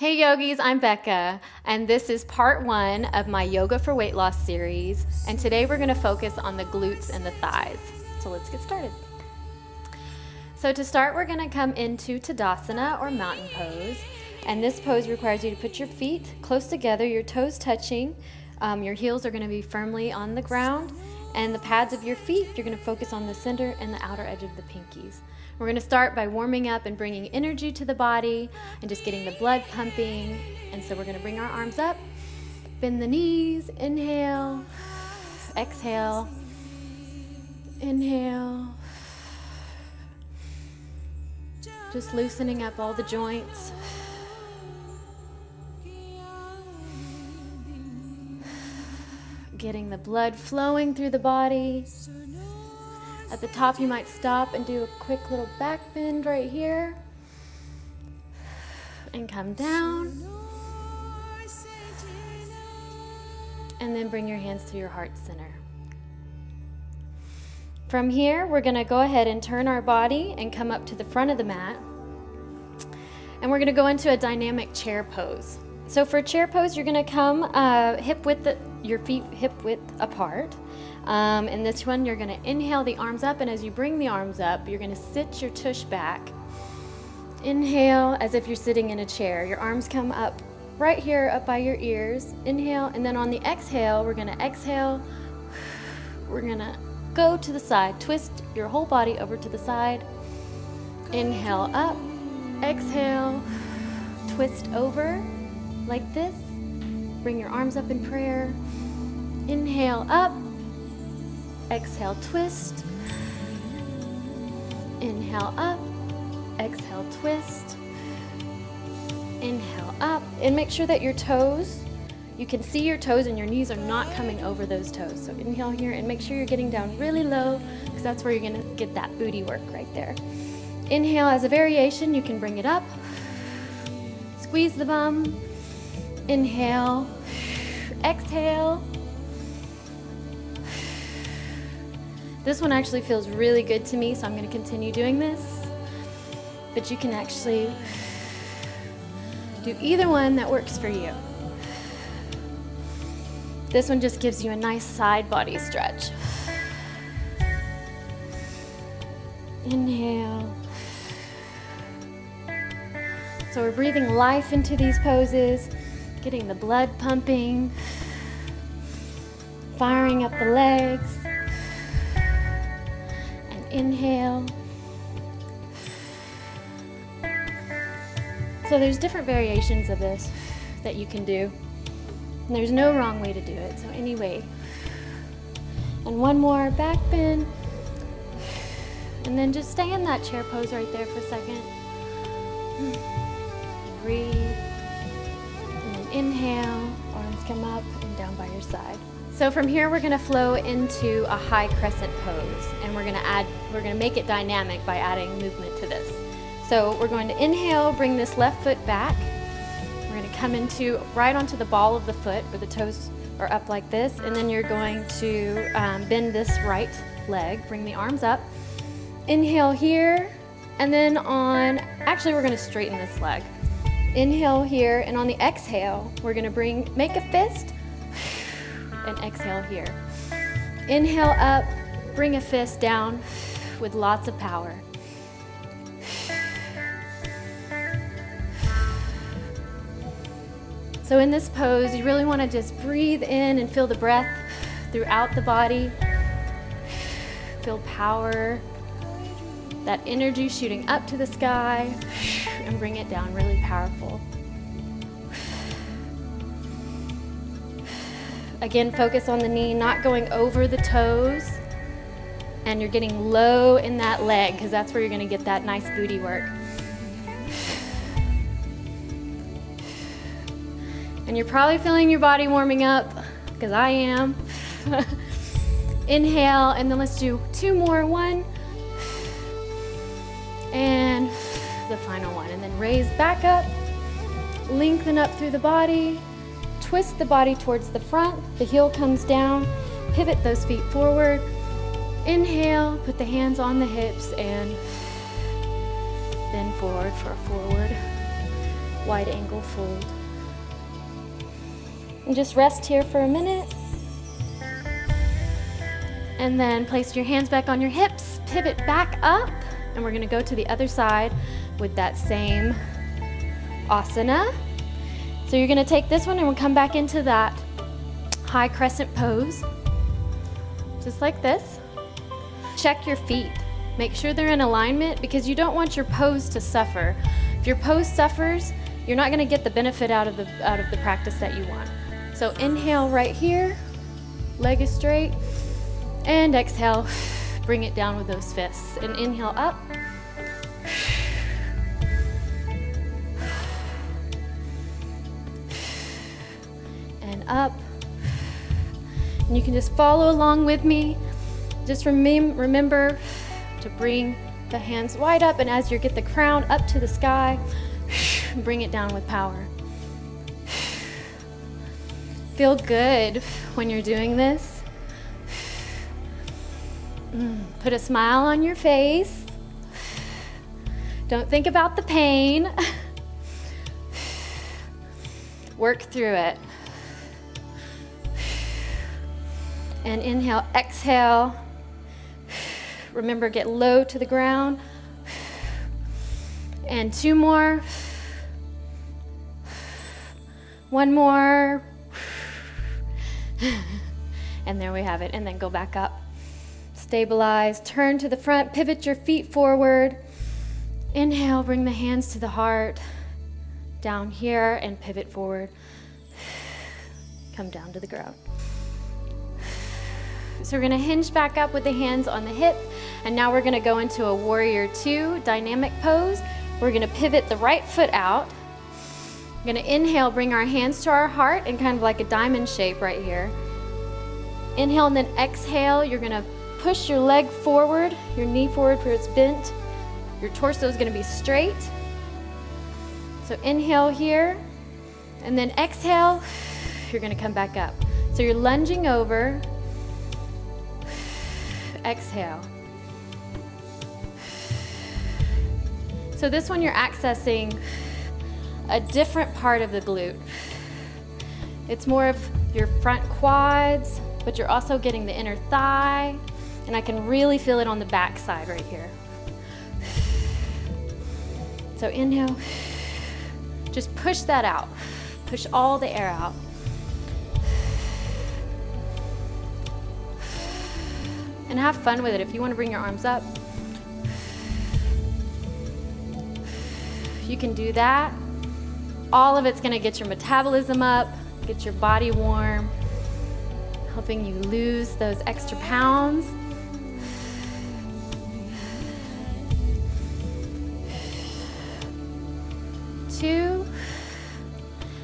Hey yogis, I'm Becca, and this is part 1 of my Yoga for Weight Loss series, and today we're going to focus on the glutes and the thighs. So let's get started. So to start, we're going to come into Tadasana or mountain pose, and this pose requires you to put your feet close together, your toes touching, your heels are going to be firmly on the ground, and the pads of your feet, you're going to focus on the center and the outer edge of the pinkies. We're going to start by warming up and bringing energy to the body and just getting the blood pumping. And so we're going to bring our arms up, bend the knees, inhale, exhale, inhale. Just loosening up all the joints. Getting the blood flowing through the body. At the top, you might stop and do a quick little back bend right here. And come down. And then bring your hands to your heart center. From here, we're going to go ahead and turn our body and come up to the front of the mat. And we're going to go into a dynamic chair pose. So for chair pose, you're going to come your feet hip width apart. In this one, you're going to inhale the arms up, and as you bring the arms up, you're going to sit your tush back. Inhale as if you're sitting in a chair. Your arms come up right here, up by your ears. Inhale, and then on the exhale, we're going to exhale. We're going to go to the side. Twist your whole body over to the side. Inhale up, exhale, twist over like this. Bring your arms up in prayer. Inhale up. Exhale, twist. Inhale up. Exhale, twist. Inhale up. And make sure that your toes, you can see your toes and your knees are not coming over those toes. So inhale here and make sure you're getting down really low because that's where you're going to get that booty work right there. Inhale as a variation, you can bring it up. Squeeze the bum. Inhale. Exhale. This one actually feels really good to me, so I'm going to continue doing this. But you can actually do either one that works for you. This one just gives you a nice side body stretch. Inhale. So we're breathing life into these poses, getting the blood pumping, firing up the legs. Inhale. So there's different variations of this that you can do. And there's no wrong way to do it, so anyway. And one more, back bend. And then just stay in that chair pose right there for a second. Breathe. And then inhale, arms come up and down by your side. So from here, we're going to flow into a high crescent pose, and we're going to make it dynamic by adding movement to this. So we're going to inhale, bring this left foot back. We're going to come into right onto the ball of the foot where the toes are up like this, and then you're going to bend this right leg, bring the arms up. Inhale here, and then we're going to straighten this leg. Inhale here, and on the exhale, we're going to make a fist, and exhale here. Inhale up, bring a fist down with lots of power. So in this pose, you really want to just breathe in and feel the breath throughout the body. Feel power, that energy shooting up to the sky, and bring it down, really powerful. Again, focus on the knee, not going over the toes. And you're getting low in that leg because that's where you're going to get that nice booty work. And you're probably feeling your body warming up because I am. Inhale, and then let's do 2 more. 1. And the final one. And then raise back up, lengthen up through the body. Twist the body towards the front, the heel comes down, pivot those feet forward. Inhale, put the hands on the hips and bend forward for a forward. wide angle fold. And just rest here for a minute. And then place your hands back on your hips, pivot back up, and we're gonna go to the other side with that same asana. So you're gonna take this one and we'll come back into that high crescent pose, just like this. Check your feet. Make sure they're in alignment because you don't want your pose to suffer. If your pose suffers, you're not gonna get the benefit out of the practice that you want. So inhale right here, leg is straight, and exhale, bring it down with those fists. And inhale up. And up. And you can just follow along with me. Just remember to bring the hands wide up, and as you get the crown up to the sky, bring it down with power. Feel good when you're doing this. Put a smile on your face. Don't think about the pain. Work through it. And inhale, exhale. Remember, get low to the ground. And 2 more. 1 more. And there we have it. And then go back up. Stabilize, turn to the front, pivot your feet forward. Inhale, bring the hands to the heart. Down here and pivot forward. Come down to the ground. So we're gonna hinge back up with the hands on the hip, and now we're gonna go into a warrior 2 dynamic pose. We're gonna pivot the right foot out. We're gonna inhale, bring our hands to our heart in kind of like a diamond shape right here. Inhale and then exhale, you're gonna push your leg forward, your knee forward where it's bent. Your torso is gonna be straight. So inhale here, and then exhale, you're gonna come back up. So you're lunging over. Exhale. So this one you're accessing a different part of the glute. It's more of your front quads, but you're also getting the inner thigh, and I can really feel it on the back side right here. So inhale, just push that out. Push all the air out. And have fun with it. If you want to bring your arms up, you can do that. All of it's going to get your metabolism up, get your body warm, helping you lose those extra pounds. Two,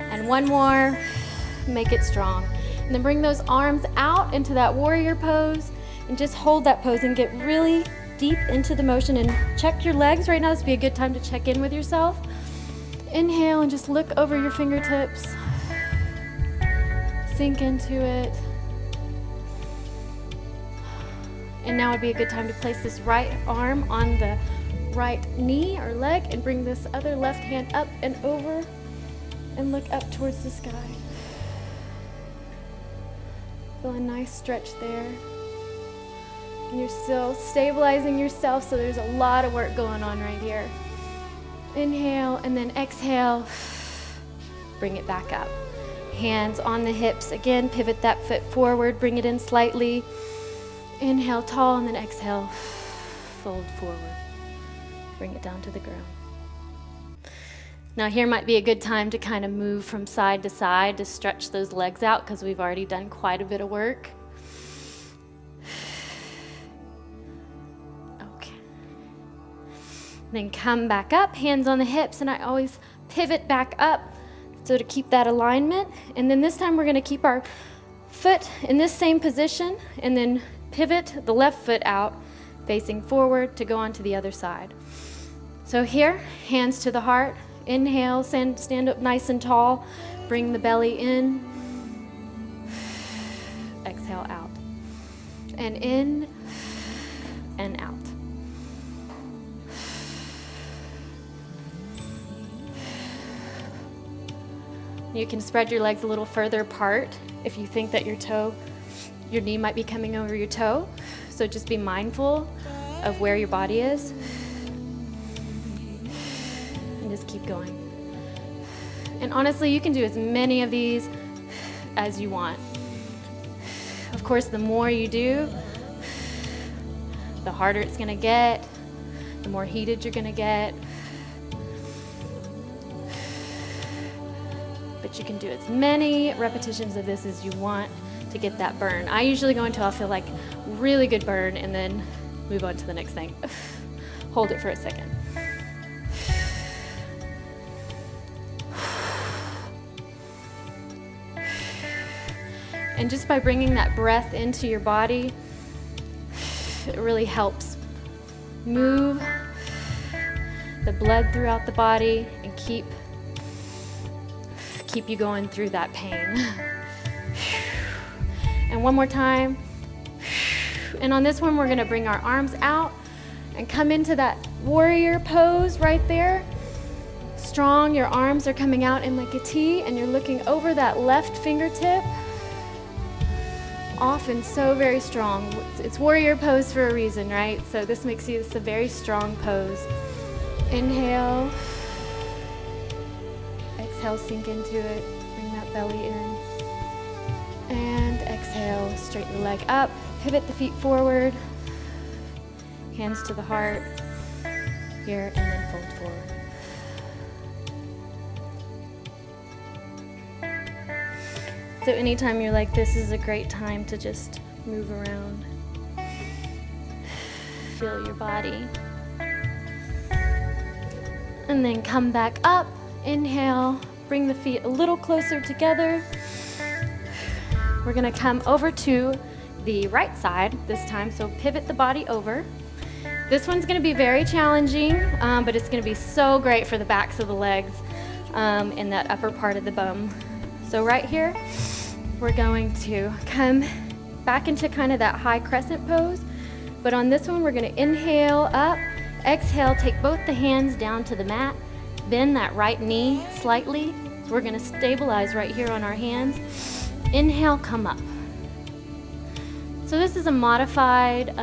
and 1 more. Make it strong. And then bring those arms out into that warrior pose. And just hold that pose and get really deep into the motion and check your legs. Right now, this would be a good time to check in with yourself. Inhale and just look over your fingertips. Sink into it. And now would be a good time to place this right arm on the right knee or leg and bring this other left hand up and over and look up towards the sky. Feel a nice stretch there. And you're still stabilizing yourself, so there's a lot of work going on right here. Inhale and then exhale. Bring it back up. Hands on the hips. Again, pivot that foot forward, bring it in slightly. Inhale tall and then exhale. Fold forward. Bring it down to the ground. Now here might be a good time to kind of move from side to side to stretch those legs out because we've already done quite a bit of work. Then come back up, hands on the hips, and I always pivot back up so to keep that alignment. And then this time we're gonna keep our foot in this same position and then pivot the left foot out, facing forward to go on to the other side. So here, hands to the heart. Inhale, stand up nice and tall. Bring the belly in. Exhale out. And in and out. You can spread your legs a little further apart if you think that your knee might be coming over your toe. So just be mindful of where your body is. And just keep going. And honestly, you can do as many of these as you want. Of course, the more you do, the harder it's gonna get, the more heated you're gonna get. But you can do as many repetitions of this as you want to get that burn. I usually go until I feel like really good burn and then move on to the next thing. Hold it for a second. And just by bringing that breath into your body, it really helps move the blood throughout the body and keep you going through that pain. And one more time. And on this one, we're gonna bring our arms out and come into that warrior pose right there. Strong, your arms are coming out in like a T, and you're looking over that left fingertip. Often so very strong. It's warrior pose for a reason, right? So this makes this a very strong pose. Inhale. Exhale, sink into it. Bring that belly in. And exhale, straighten the leg up. Pivot the feet forward. Hands to the heart. Here, and then fold forward. So anytime you're like, this is a great time to just move around. Feel your body. And then come back up. Inhale, bring the feet a little closer together. We're gonna come over to the right side this time, so pivot the body over. This one's gonna be very challenging, but it's gonna be so great for the backs of the legs and that upper part of the bum. So right here, we're going to come back into kind of that high crescent pose, but on this one, we're gonna inhale up, exhale, take both the hands down to the mat, bend that right knee slightly. We're gonna stabilize right here on our hands. Inhale, come up. So this is a modified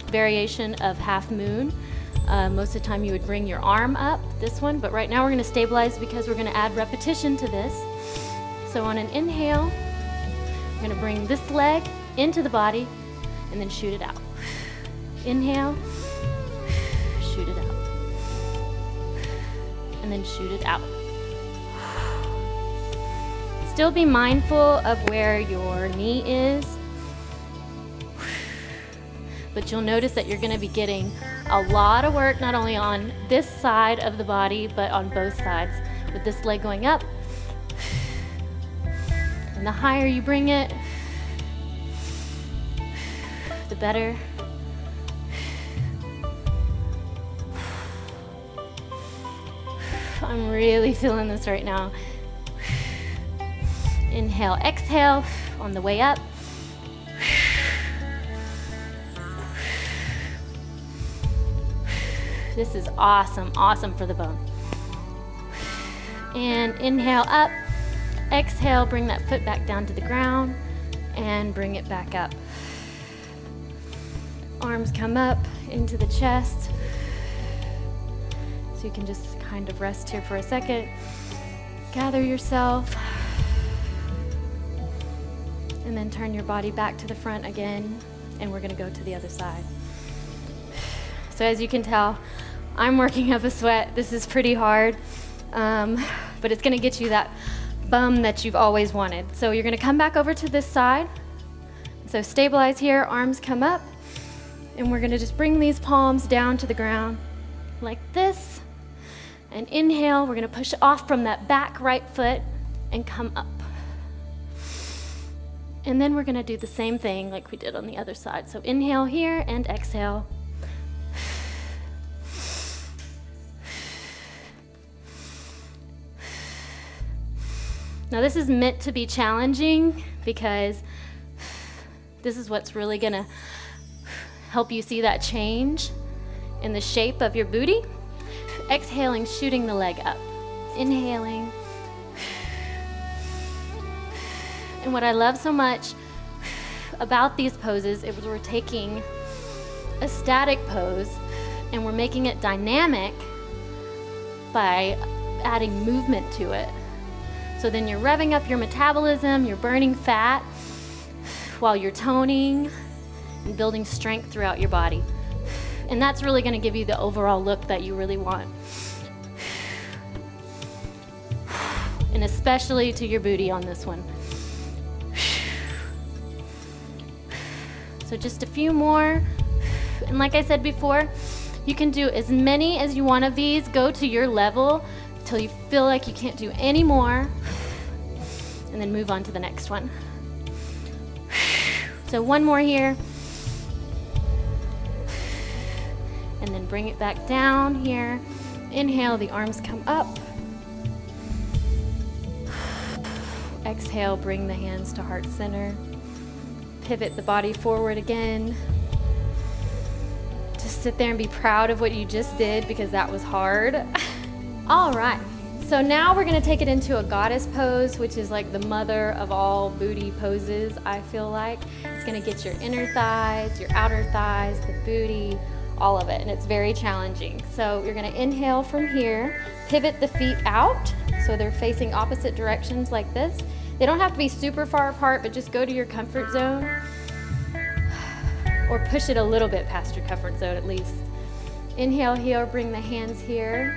variation of half moon. Most of the time you would bring your arm up, this one, but right now we're gonna stabilize because we're gonna add repetition to this. So on an inhale, we're gonna bring this leg into the body and then shoot it out. Inhale, shoot it out. And then shoot it out. Still be mindful of where your knee is, but you'll notice that you're gonna be getting a lot of work, not only on this side of the body, but on both sides, with this leg going up. And the higher you bring it, the better. I'm really feeling this right now. Inhale, exhale on the way up. This is awesome, awesome for the bone. And inhale up, exhale, bring that foot back down to the ground and bring it back up. Arms come up into the chest. So you can just kind of rest here for a second. Gather yourself. And then turn your body back to the front again. And we're gonna go to the other side. So as you can tell, I'm working up a sweat. This is pretty hard, but it's gonna get you that bum that you've always wanted. So you're gonna come back over to this side. So stabilize here, arms come up, and we're gonna just bring these palms down to the ground like this. And inhale, we're gonna push off from that back right foot and come up. And then we're gonna do the same thing like we did on the other side. So inhale here and exhale. Now this is meant to be challenging because this is what's really gonna help you see that change in the shape of your booty. Exhaling, shooting the leg up. Inhaling, And what I love so much about these poses is we're taking a static pose and we're making it dynamic by adding movement to it. So then you're revving up your metabolism, you're burning fat while you're toning and building strength throughout your body. And that's really going to give you the overall look that you really want. And especially to your booty on this one. So just a few more. And like I said before, you can do as many as you want of these. Go to your level till you feel like you can't do any more. And then move on to the next one. So one more here. And then bring it back down here. Inhale, the arms come up. Exhale, bring the hands to heart center. Pivot the body forward again. Just sit there and be proud of what you just did because that was hard. All right, so now we're gonna take it into a goddess pose, which is like the mother of all booty poses, I feel like. It's gonna get your inner thighs, your outer thighs, the booty, all of it, and it's very challenging. So you're gonna inhale from here, pivot the feet out, so they're facing opposite directions like this. They don't have to be super far apart, but just go to your comfort zone. Or push it a little bit past your comfort zone at least. Inhale here, bring the hands here,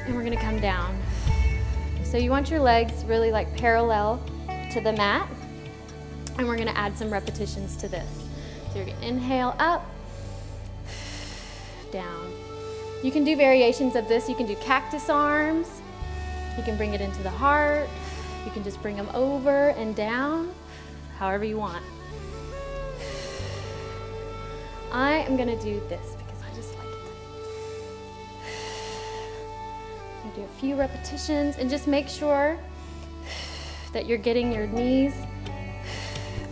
and we're gonna come down. So you want your legs really like parallel to the mat, and we're gonna add some repetitions to this. So you're gonna inhale up, down. You can do variations of this. You can do cactus arms. You can bring it into the heart. You can just bring them over and down, however you want. I am gonna do this because I just like it. I'm gonna do a few repetitions and just make sure that you're getting your knees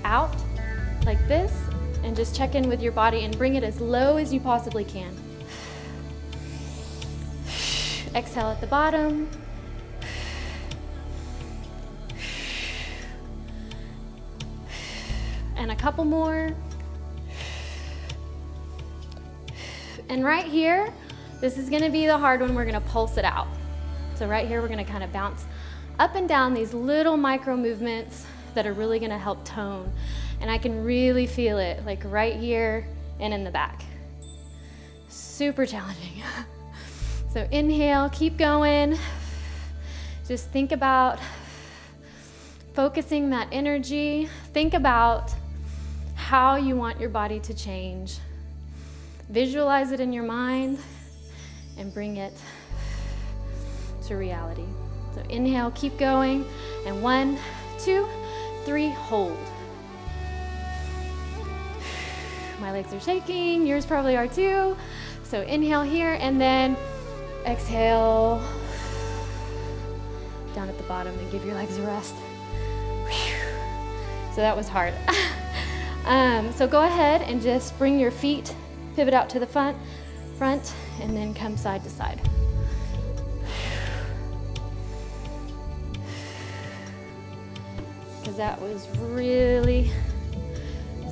out like this, and just check in with your body and bring it as low as you possibly can. Exhale at the bottom. And a couple more. And right here, this is gonna be the hard one. We're gonna pulse it out. So right here, we're gonna kind of bounce up and down these little micro movements that are really gonna help tone. And I can really feel it, like right here and in the back. Super challenging. So inhale, keep going. Just think about focusing that energy. Think about how you want your body to change. Visualize it in your mind and bring it to reality. So inhale, keep going, and 1, 2, 3, hold. My legs are shaking, yours probably are too. So inhale here, and then exhale down at the bottom and give your legs a rest. So that was hard. So go ahead and just bring your feet, pivot out to the front, and then come side to side. Because that was really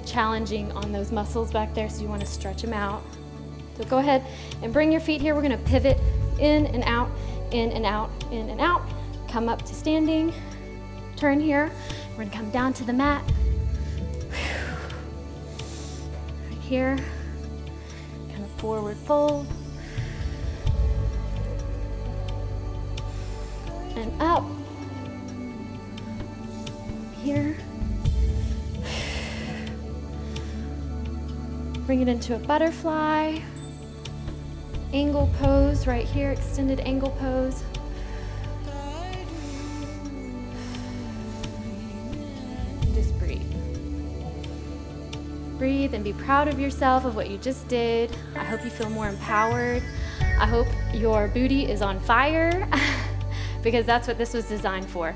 challenging on those muscles back there, so you want to stretch them out. So go ahead and bring your feet here. We're going to pivot in and out, in and out, in and out. Come up to standing, turn here. We're going to come down to the mat. Right here, kind of forward fold. And up. Here. Bring it into a butterfly. Angle pose right here, extended angle pose. And just breathe. Breathe and be proud of yourself, of what you just did. I hope you feel more empowered. I hope your booty is on fire because that's what this was designed for.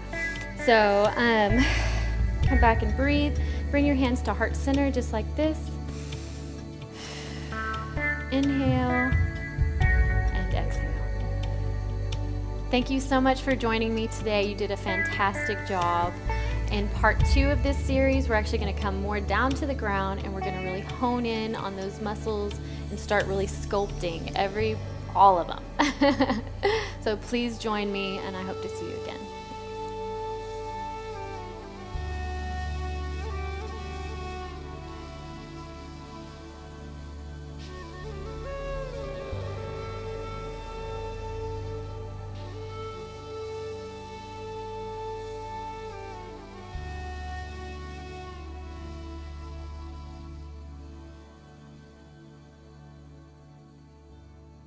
So come back and breathe. Bring your hands to heart center just like this. Inhale and exhale. Thank you so much for joining me today. You did a fantastic job. In part 2 of this series, we're actually going to come more down to the ground and we're going to really hone in on those muscles and start really sculpting all of them. So please join me, and I hope to see you again.